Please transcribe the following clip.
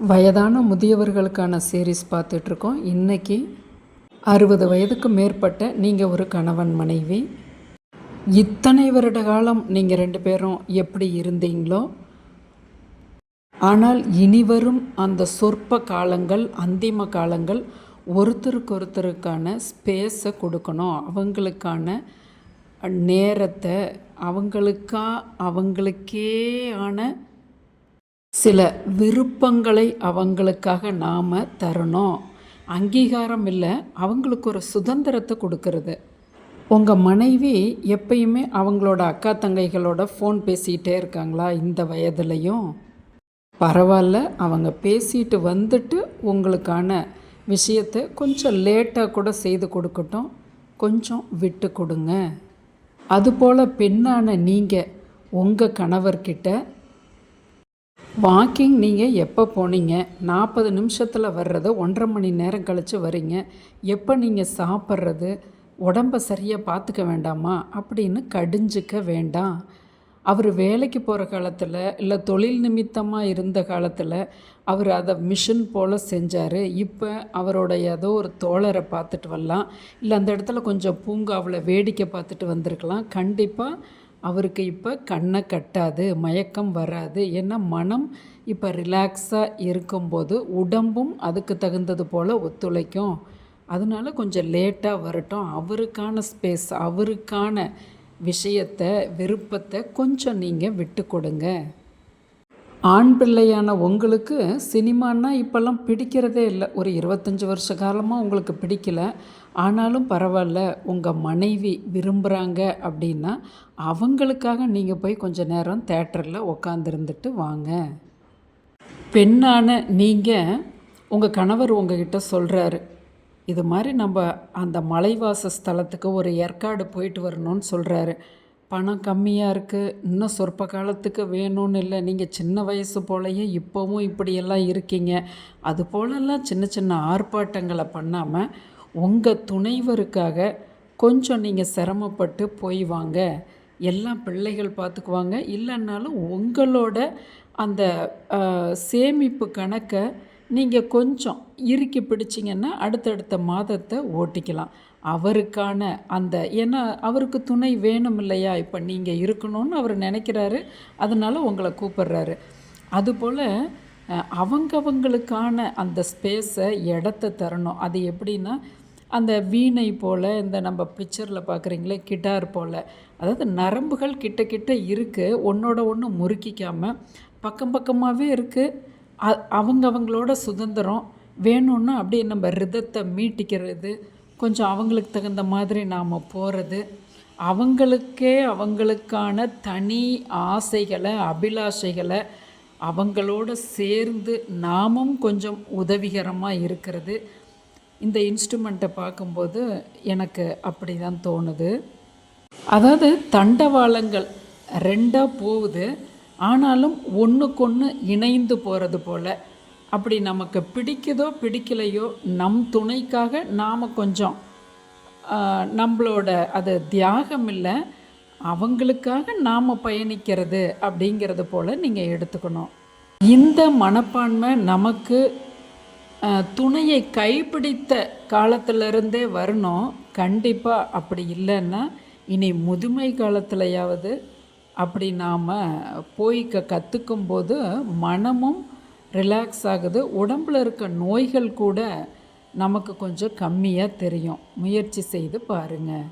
வயதான முதியவர்களுக்கான சீரீஸ் பார்த்துட்ருக்கோம். இன்றைக்கி 60 வயதுக்கு மேற்பட்ட நீங்கள் ஒரு கணவன் மனைவி. இத்தனை வருட காலம் நீங்கள் 2 பேரும் எப்படி இருந்தீங்களோ, ஆனால் இனிவரும் அந்த சொற்ப காலங்கள், அந்திம காலங்கள் ஒருத்தருக்கான ஸ்பேஸை கொடுக்கணும். அவங்களுக்கான நேரத்தை அவங்களுக்கே ஆன சில விருப்பங்களை அவங்களுக்காக நாம் தரணும். அங்கீகாரம் இல்லை, அவங்களுக்கு ஒரு சுதந்திரத்தை கொடுக்கறது. உங்கள் மனைவி எப்பயுமே அவங்களோட அக்கா தங்கைகளோட ஃபோன் பேசிக்கிட்டே இருக்காங்களா? இந்த வயதுலையும் பரவாயில்ல, அவங்க பேசிட்டு வந்துட்டு உங்களுக்கான விஷயத்தை கொஞ்சம் லேட்டாக கூட செய்து கொடுக்கட்டும். கொஞ்சம் விட்டு கொடுங்க. அதுபோல் பெண்ணான நீங்கள் உங்கள் கணவர்கிட்ட வாக்கிங் நீங்கள் எப்போ போனீங்க, 40 நிமிஷத்தில் வர்றதை 1.5 மணி நேரம் கழித்து வரீங்க, எப்போ நீங்கள் சாப்பிட்றது, உடம்பை சரியாக பார்த்துக்க வேண்டாமா அப்படின்னு கடிஞ்சிக்க வேண்டாம். அவர் வேலைக்கு போகிற காலத்தில் இல்லை தொழில் நிமித்தமாக இருந்த காலத்தில் அவர் அதை மிஷின் போல் செஞ்சார். இப்போ அவருடைய ஏதோ ஒரு தோழரை பார்த்துட்டு வரலாம், இல்லை அந்த இடத்துல கொஞ்சம் பூங்காவில் வேடிக்கை பார்த்துட்டு வந்திருக்கலாம். கண்டிப்பாக அவருக்கு இப்போ கண்ணை கட்டாது, மயக்கம் வராது. ஏன்னா மனம் இப்போ ரிலாக்ஸாக இருக்கும்போது உடம்பும் அதுக்கு தகுந்தது போல் ஒத்துழைக்கும். அதனால கொஞ்சம் லேட்டாக வரட்டும். அவருக்கான ஸ்பேஸ், அவருக்கான விஷயத்தை, விருப்பத்தை கொஞ்சம் நீங்கள் விட்டு கொடுங்க. ஆண் பிள்ளையான உங்களுக்கு சினிமான்னா இப்போல்லாம் பிடிக்கிறதே இல்லை. ஒரு 25 வருஷ காலமாக உங்களுக்கு பிடிக்கல. ஆனாலும் பரவாயில்ல, உங்கள் மனைவி விரும்புகிறாங்க அப்படின்னா அவங்களுக்காக நீங்கள் போய் கொஞ்சம் நேரம் தேட்டரில் உக்காந்துருந்துட்டு வாங்க. பெண்ணான நீங்கள் உங்கள் கணவர் உங்ககிட்ட சொல்கிறாரு, இது மாதிரி நம்ம அந்த மலைவாச ஸ்தலத்துக்கு ஒரு ஏற்காடு போயிட்டு வரணும்னு சொல்கிறாரு. பணம் கம்மியாக இருக்குது, இன்னும் சொற்ப காலத்துக்கு வேணும்னு இல்லை, நீங்கள் சின்ன வயசு போலையே இப்போவும் இப்படியெல்லாம் இருக்கீங்க. அது போலெல்லாம் சின்ன சின்ன ஆர்ப்பாட்டங்களை பண்ணாமல் உங்கள் துணைவருக்காக கொஞ்சம் நீங்கள் சிரமப்பட்டு போய் வாங்க. எல்லாம் பிள்ளைகள் பார்த்துக்குவாங்க. இல்லைன்னாலும் உங்களோட அந்த சேமிப்பு கணக்கை நீங்கள் கொஞ்சம் இறுக்கி பிடிச்சிங்கன்னா அடுத்தடுத்த மாதத்தை ஓட்டிக்கலாம். அவருக்கான அந்த, ஏன்னா அவருக்கு துணை வேணும் இல்லையா? இப்போ நீங்கள் இருக்கணும்னு அவர் நினைக்கிறாரு, அதனால் உங்களை கூப்பிட்றாரு. அதுபோல் அவங்களுக்கான அந்த ஸ்பேஸை, இடத்த தரணும். அது எப்படின்னா, அந்த வீணை போல், இந்த நம்ம பிக்சரில் பார்க்குறீங்களே கிட்டார் போல், அதாவது நரம்புகள் கிட்ட கிட்ட இருக்குது, ஒன்றோட ஒன்று முறுக்கிக்காமல் பக்கம் பக்கமாகவே இருக்குது. அவங்களோட சுதந்திரம் வேணும்னா அப்படியே நம்ம ரிதத்தை மீட்டிக்கிறது, கொஞ்சம் அவங்களுக்கு தகுந்த மாதிரி நாம் போகிறது, அவங்களுக்கான தனி ஆசைகளை, அபிலாஷைகளை அவங்களோட சேர்ந்து நாமும் கொஞ்சம் உதவிகரமாக இருக்கிறது. இந்த இன்ஸ்ட்ருமெண்ட்டை பார்க்கும்போது எனக்கு அப்படி தான் தோணுது. அதாவது தண்டவாளங்கள் 2ஆக போகுது, ஆனாலும் ஒன்றுக்கொன்று இணைந்து போகிறது போல். அப்படி நமக்கு பிடிக்குதோ பிடிக்கலையோ, நம் துணைக்காக நாம் கொஞ்சம் நம்மளோட அது தியாகம் இல்லை, அவங்களுக்காக நாம் பயணிக்கிறது அப்படிங்கிறது போல் நீங்கள் எடுத்துக்கணும். இந்த மனப்பான்மை நமக்கு துணையை கைப்பிடித்த காலத்திலருந்தே வரணும். கண்டிப்பாக அப்படி இல்லைன்னா இனி முதுமை காலத்துலையாவது அப்படி நாம் போய் கற்றுக்கும்போது மனமும் ரிலாக்ஸ் ஆகுது. உடம்பில் இருக்க நோய்கள் கூட நமக்கு கொஞ்சம் கம்மியாக தெரியும். முயற்சி செய்து பாருங்கள்.